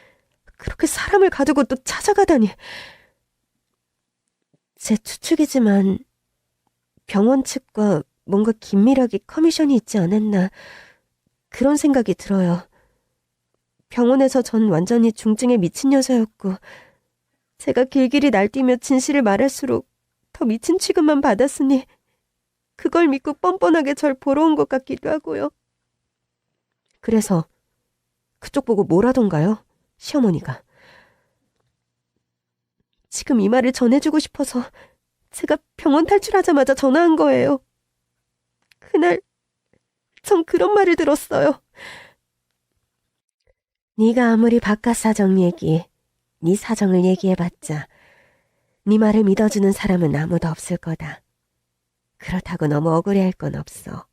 그렇게 사람을 가지고 또 찾아가다니. 제 추측이지만 병원 측과 뭔가 긴밀하게 커미션이 있지 않았나, 그런 생각이 들어요. 병원에서 전 완전히 중증에 미친 여자였고, 제가 길길이 날뛰며 진실을 말할수록 더 미친 취급만 받았으니 그걸 믿고 뻔뻔하게 절 보러 온 것 같기도 하고요. 그래서 그쪽 보고 뭘 하던가요? 시어머니가. 지금 이 말을 전해주고 싶어서 제가 병원 탈출하자마자 전화한 거예요. 그날 전 그런 말을 들었어요. 네가 아무리 바깥 사정 네 사정을 얘기해봤자 네 말을 믿어주는 사람은 아무도 없을 거다. 그렇다고 너무 억울해할 건 없어.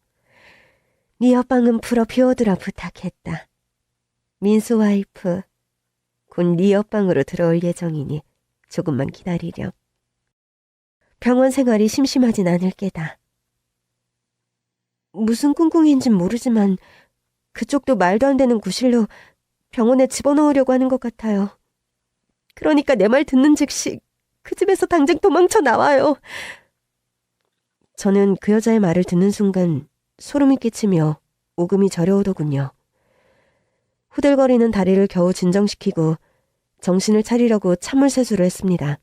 네 옆방은 풀어 비워두라 부탁했다. 민수 와이프 곧 네 옆방으로 들어올 예정이니 조금만 기다리렴. 병원 생활이 심심하진 않을 게다. 무슨 꿍꿍이인진 모르지만 그쪽도 말도 안 되는 구실로 병원에 집어넣으려고 하는 것 같아요. 그러니까 내 말 듣는 즉시 그 집에서 당장 도망쳐 나와요. 저는 그 여자의 말을 듣는 순간 소름이 끼치며 오금이 저려오더군요. 후들거리는 다리를 겨우 진정시키고 정신을 차리려고 찬물 세수를 했습니다.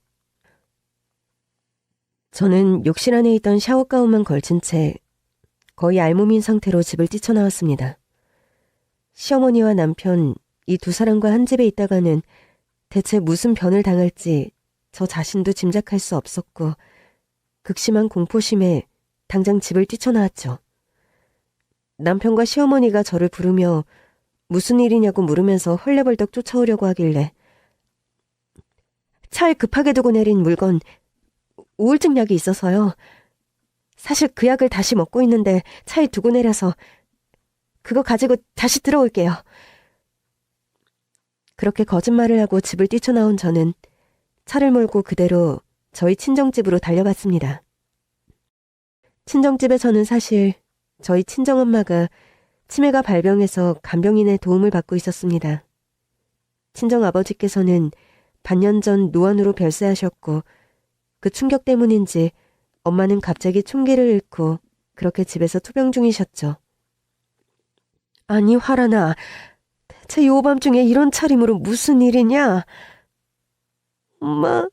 저는 욕실 안에 있던 샤워 가운만 걸친 채 거의 알몸인 상태로 집을 뛰쳐나왔습니다. 시어머니와 남편, 이 두 사람과 한 집에 있다가는 대체 무슨 변을 당할지 저 자신도 짐작할 수 없었고, 극심한 공포심에 당장 집을 뛰쳐나왔죠. 남편과 시어머니가 저를 부르며 무슨 일이냐고 물으면서 헐레벌떡 쫓아오려고 하길래, 차에 급하게 두고 내린 물건, 우울증 약이 있어서요. 사실 그 약을 다시 먹고 있는데 차에 두고 내려서 그거 가지고 다시 들어올게요. 그렇게 거짓말을 하고 집을 뛰쳐나온 저는 차를 몰고 그대로 저희 친정집으로 달려갔습니다. 친정집에서는 사실 저희 친정엄마가 치매가 발병해서 간병인의 도움을 받고 있었습니다. 친정아버지께서는 반년 전 노안으로 별세하셨고, 그 충격 때문인지 엄마는 갑자기 총기를 잃고 그렇게 집에서 투병 중이셨죠. 아니 화라나, 대체 이 오밤중에 이런 차림으로 무슨 일이냐? 엄마,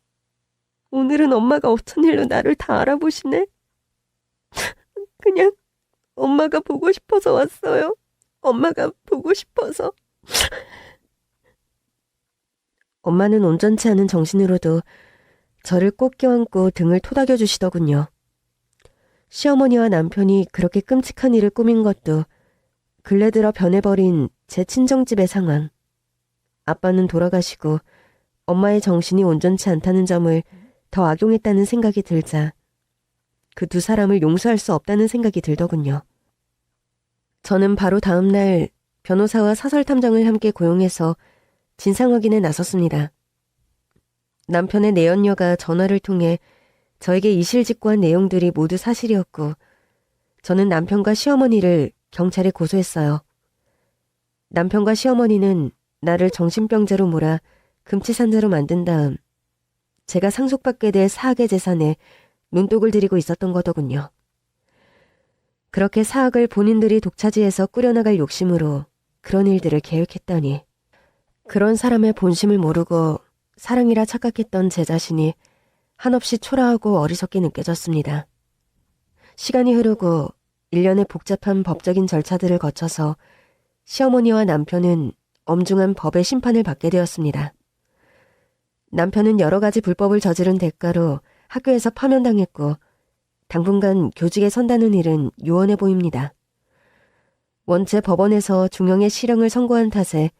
오늘은 엄마가 어쩐 일로 나를 다 알아보시네? 그냥 엄마가 보고 싶어서 왔어요. 엄마가 보고 싶어서. 엄마는 온전치 않은 정신으로도 저를 꼭 껴안고 등을 토닥여 주시더군요. 시어머니와 남편이 그렇게 끔찍한 일을 꾸민 것도 근래 들어 변해버린 제 친정집의 상황. 아빠는 돌아가시고 엄마의 정신이 온전치 않다는 점을 더 악용했다는 생각이 들자 그 두 사람을 용서할 수 없다는 생각이 들더군요. 저는 바로 다음 날 변호사와 사설탐정을 함께 고용해서 진상 확인에 나섰습니다. 남편의 내연녀가 전화를 통해 저에게 이실직고한 내용들이 모두 사실이었고 저는 남편과 시어머니를 경찰에 고소했어요. 남편과 시어머니는 나를 정신병자로 몰아 금치산자로 만든 다음 제가 상속받게 될 사학의 재산에 눈독을 들이고 있었던 거더군요. 그렇게 사학을 본인들이 독차지해서 꾸려나갈 욕심으로 그런 일들을 계획했다니 그런 사람의 본심을 모르고 사랑이라 착각했던 제 자신이 한없이 초라하고 어리석게 느껴졌습니다. 시간이 흐르고 일련의 복잡한 법적인 절차들을 거쳐서 시어머니와 남편은 엄중한 법의 심판을 받게 되었습니다. 남편은 여러 가지 불법을 저지른 대가로 학교에서 파면당했고 당분간 교직에 선다는 일은 요원해 보입니다. 원체 법원에서 중형의 실형을 선고한 탓에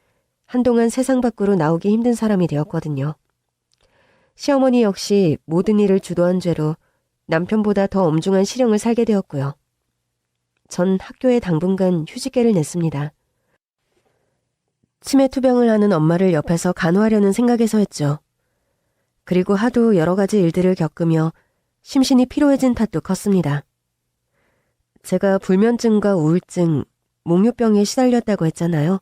한동안 세상 밖으로 나오기 힘든 사람이 되었거든요. 시어머니 역시 모든 일을 주도한 죄로 남편보다 더 엄중한 실형을 살게 되었고요. 전 학교에 당분간 휴직계를 냈습니다. 치매 투병을 하는 엄마를 옆에서 간호하려는 생각에서 했죠. 그리고 하도 여러 가지 일들을 겪으며 심신이 피로해진 탓도 컸습니다. 제가 불면증과 우울증, 몽유병에 시달렸다고 했잖아요.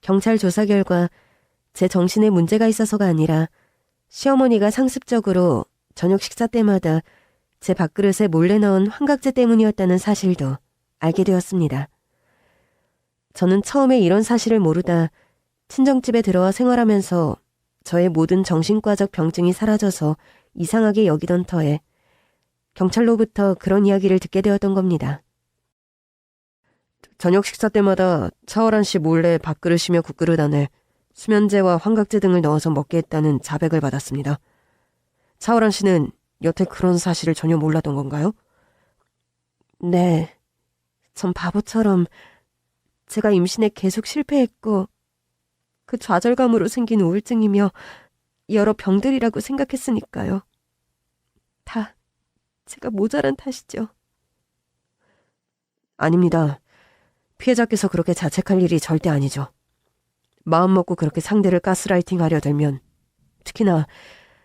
경찰 조사 결과 제 정신에 문제가 있어서가 아니라 시어머니가 상습적으로 저녁 식사 때마다 제 밥그릇에 몰래 넣은 환각제 때문이었다는 사실도 알게 되었습니다. 저는 처음에 이런 사실을 모르다 친정집에 들어와 생활하면서 저의 모든 정신과적 병증이 사라져서 이상하게 여기던 터에 경찰로부터 그런 이야기를 듣게 되었던 겁니다. 저녁 식사 때마다 차월한 씨 몰래 밥그릇이며 국그릇 안에 수면제와 환각제 등을 넣어서 먹게 했다는 자백을 받았습니다. 차월한 씨는 여태 그런 사실을 전혀 몰랐던 건가요? 네, 전 바보처럼 제가 임신에 계속 실패했고 그 좌절감으로 생긴 우울증이며 여러 병들이라고 생각했으니까요. 다 제가 모자란 탓이죠. 아닙니다. 피해자께서 그렇게 자책할 일이 절대 아니죠. 마음 먹고 그렇게 상대를 가스라이팅 하려 들면, 특히나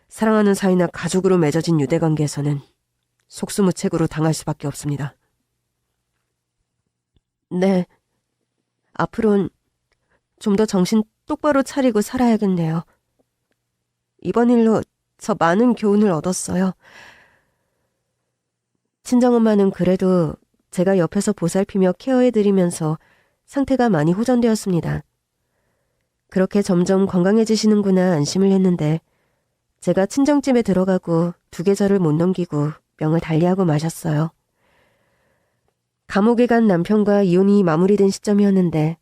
사랑하는 사이나 가족으로 맺어진 유대관계에서는 속수무책으로 당할 수밖에 없습니다. 네, 앞으로는 좀 더 정신 똑바로 차리고 살아야겠네요. 이번 일로 저 많은 교훈을 얻었어요. 친정엄마는 그래도 제가 옆에서 보살피며 케어해드리면서 상태가 많이 호전되었습니다. 그렇게 점점 건강해지시는구나 안심을 했는데 제가 친정집에 들어가고 두 계절을 못 넘기고 명을 달리하고 마셨어요. 감옥에 간 남편과 이혼이 마무리된 시점이었는데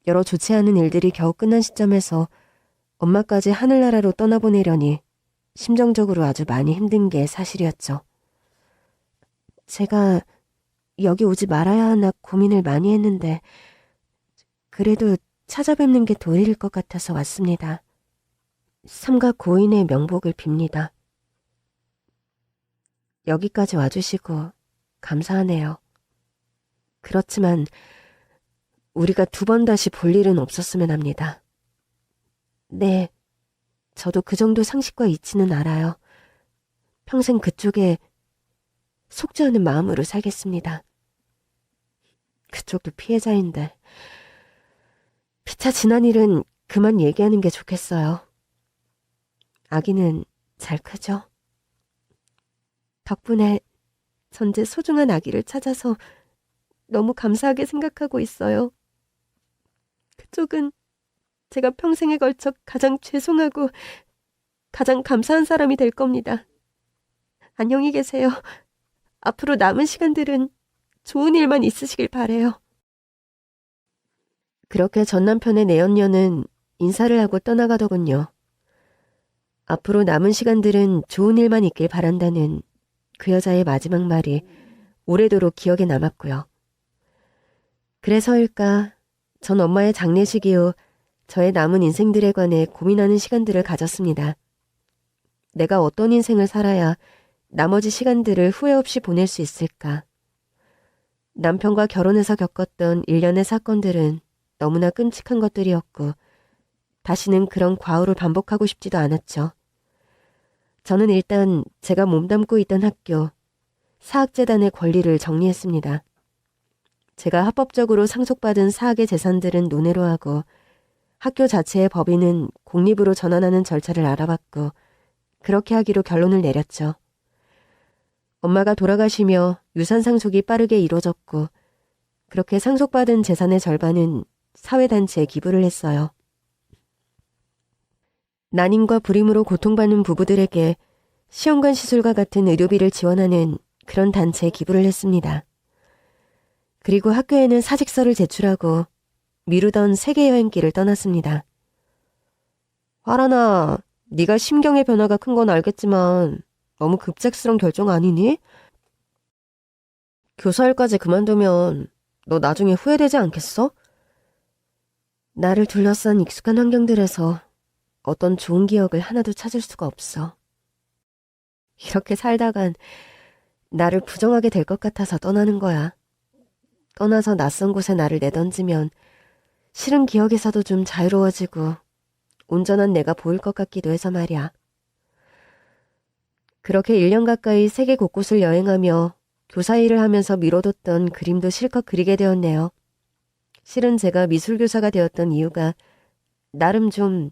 여러 좋지 않은 일들이 겨우 끝난 시점에서 엄마까지 하늘나라로 떠나보내려니 심정적으로 아주 많이 힘든 게 사실이었죠. 제가 여기 오지 말아야 하나 고민을 많이 했는데 그래도 찾아뵙는 게 도리일 것 같아서 왔습니다. 삼가 고인의 명복을 빕니다. 여기까지 와주시고 감사하네요. 그렇지만 우리가 두 번 다시 볼 일은 없었으면 합니다. 네, 저도 그 정도 상식과 이치는 알아요. 평생 그쪽에 속지 않은 마음으로 살겠습니다. 그쪽도 피해자인데 피차 지난 일은 그만 얘기하는 게 좋겠어요. 아기는 잘 크죠? 덕분에 전제 소중한 아기를 찾아서 너무 감사하게 생각하고 있어요. 그쪽은 제가 평생에 걸쳐 가장 죄송하고 가장 감사한 사람이 될 겁니다. 안녕히 계세요. 앞으로 남은 시간들은 좋은 일만 있으시길 바래요. 그렇게 전 남편의 내연녀는 인사를 하고 떠나가더군요. 앞으로 남은 시간들은 좋은 일만 있길 바란다는 그 여자의 마지막 말이 오래도록 기억에 남았고요. 그래서일까 전 엄마의 장례식 이후 저의 남은 인생들에 관해 고민하는 시간들을 가졌습니다. 내가 어떤 인생을 살아야 나머지 시간들을 후회 없이 보낼 수 있을까? 남편과 결혼해서 겪었던 일련의 사건들은 너무나 끔찍한 것들이었고 다시는 그런 과오를 반복하고 싶지도 않았죠. 저는 일단 제가 몸담고 있던 학교, 사학재단의 권리를 정리했습니다. 제가 합법적으로 상속받은 사학의 재산들은 논외로 하고 학교 자체의 법인은 공립으로 전환하는 절차를 알아봤고 그렇게 하기로 결론을 내렸죠. 엄마가 돌아가시며 유산 상속이 빠르게 이루어졌고 그렇게 상속받은 재산의 절반은 사회단체에 기부를 했어요. 난임과 불임으로 고통받는 부부들에게 시험관 시술과 같은 의료비를 지원하는 그런 단체에 기부를 했습니다. 그리고 학교에는 사직서를 제출하고 미루던 세계 여행길을 떠났습니다. 화란아, 네가 심경의 변화가 큰 건 알겠지만 너무 급작스러운 결정 아니니? 교사일까지 그만두면 너 나중에 후회되지 않겠어? 나를 둘러싼 익숙한 환경들에서 어떤 좋은 기억을 하나도 찾을 수가 없어. 이렇게 살다간 나를 부정하게 될 것 같아서 떠나는 거야. 떠나서 낯선 곳에 나를 내던지면 싫은 기억에서도 좀 자유로워지고 온전한 내가 보일 것 같기도 해서 말이야. 그렇게 1년 가까이 세계 곳곳을 여행하며 교사 일을 하면서 미뤄뒀던 그림도 실컷 그리게 되었네요. 실은 제가 미술교사가 되었던 이유가 나름 좀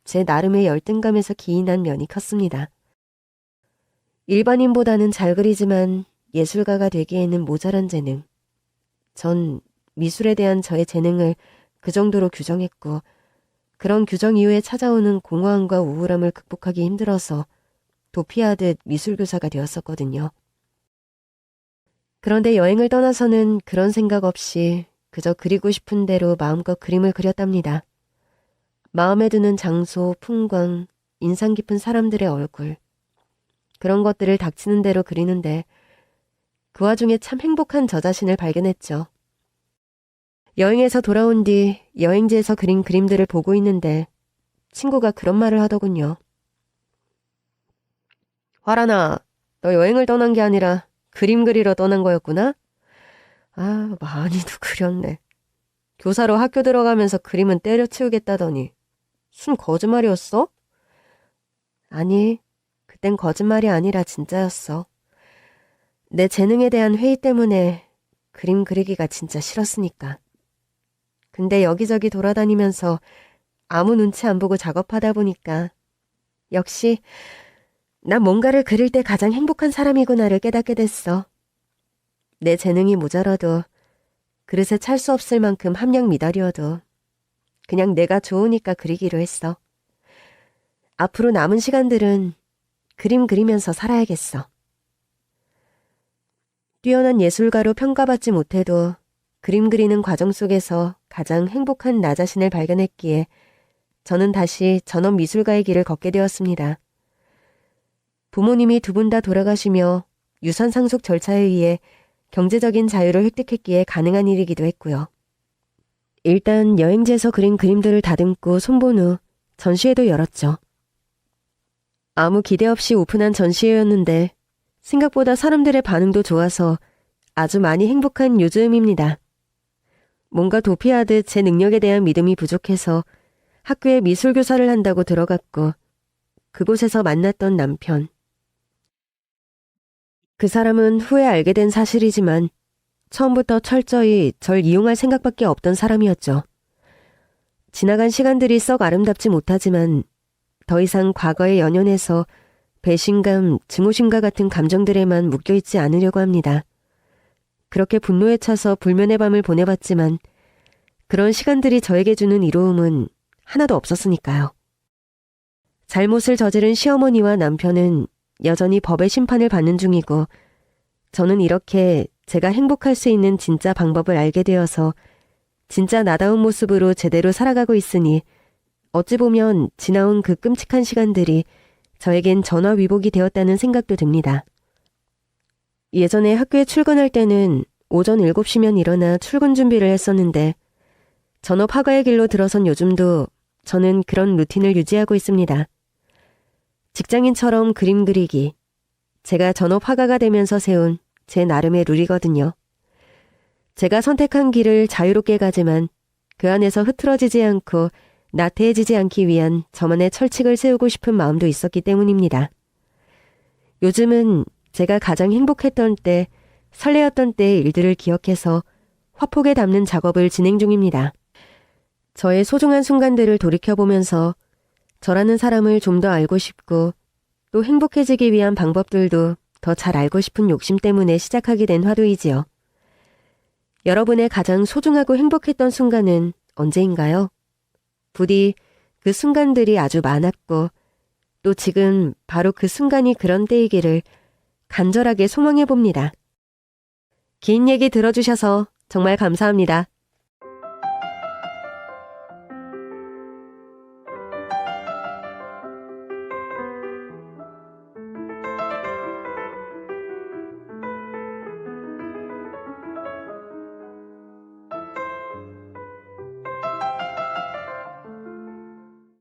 제 나름의 열등감에서 기인한 면이 컸습니다. 일반인보다는 잘 그리지만 예술가가 되기에는 모자란 재능. 전 미술에 대한 저의 재능을 그 정도로 규정했고 그런 규정 이후에 찾아오는 공허함과 우울함을 극복하기 힘들어서 도피하듯 미술교사가 되었었거든요. 그런데 여행을 떠나서는 그런 생각 없이 그저 그리고 싶은 대로 마음껏 그림을 그렸답니다. 마음에 드는 장소, 풍광, 인상 깊은 사람들의 얼굴. 그런 것들을 닥치는 대로 그리는데 그 와중에 참 행복한 저 자신을 발견했죠. 여행에서 돌아온 뒤 여행지에서 그린 그림들을 보고 있는데 친구가 그런 말을 하더군요. 화란아, 너 여행을 떠난 게 아니라 그림 그리러 떠난 거였구나? 아, 많이도 그렸네. 교사로 학교 들어가면서 그림은 때려치우겠다더니 순 거짓말이었어? 아니, 그땐 거짓말이 아니라 진짜였어. 내 재능에 대한 회의 때문에 그림 그리기가 진짜 싫었으니까. 근데 여기저기 돌아다니면서 아무 눈치 안 보고 작업하다 보니까 역시 난 뭔가를 그릴 때 가장 행복한 사람이구나를 깨닫게 됐어. 내 재능이 모자라도 그릇에 찰 수 없을 만큼 함량 미달이어도 그냥 내가 좋으니까 그리기로 했어. 앞으로 남은 시간들은 그림 그리면서 살아야겠어. 뛰어난 예술가로 평가받지 못해도 그림 그리는 과정 속에서 가장 행복한 나 자신을 발견했기에 저는 다시 전업 미술가의 길을 걷게 되었습니다. 부모님이 두 분 다 돌아가시며 유산 상속 절차에 의해 경제적인 자유를 획득했기에 가능한 일이기도 했고요. 일단 여행지에서 그린 그림들을 다듬고 손본 후 전시회도 열었죠. 아무 기대 없이 오픈한 전시회였는데 생각보다 사람들의 반응도 좋아서 아주 많이 행복한 요즘입니다. 뭔가 도피하듯 제 능력에 대한 믿음이 부족해서 학교에 미술교사를 한다고 들어갔고 그곳에서 만났던 남편. 그 사람은 후에 알게 된 사실이지만 처음부터 철저히 절 이용할 생각밖에 없던 사람이었죠. 지나간 시간들이 썩 아름답지 못하지만 더 이상 과거에 연연해서 배신감, 증오심과 같은 감정들에만 묶여있지 않으려고 합니다. 그렇게 분노에 차서 불면의 밤을 보내봤지만 그런 시간들이 저에게 주는 이로움은 하나도 없었으니까요. 잘못을 저지른 시어머니와 남편은 여전히 법의 심판을 받는 중이고 저는 이렇게 제가 행복할 수 있는 진짜 방법을 알게 되어서 진짜 나다운 모습으로 제대로 살아가고 있으니 어찌 보면 지나온 그 끔찍한 시간들이 저에겐 전화위복이 되었다는 생각도 듭니다. 예전에 학교에 출근할 때는 오전 7시면 일어나 출근 준비를 했었는데 전업 화가의 길로 들어선 요즘도 저는 그런 루틴을 유지하고 있습니다. 직장인처럼 그림 그리기. 제가 전업 화가가 되면서 세운 제 나름의 룰이거든요. 제가 선택한 길을 자유롭게 가지만 그 안에서 흐트러지지 않고 나태해지지 않기 위한 저만의 철칙을 세우고 싶은 마음도 있었기 때문입니다. 요즘은 제가 가장 행복했던 때, 설레었던 때의 일들을 기억해서 화폭에 담는 작업을 진행 중입니다. 저의 소중한 순간들을 돌이켜보면서 저라는 사람을 좀 더 알고 싶고 또 행복해지기 위한 방법들도 더 잘 알고 싶은 욕심 때문에 시작하게 된 화두이지요. 여러분의 가장 소중하고 행복했던 순간은 언제인가요? 부디 그 순간들이 아주 많았고 또 지금 바로 그 순간이 그런 때이기를 간절하게 소망해 봅니다. 긴 얘기 들어주셔서 정말 감사합니다.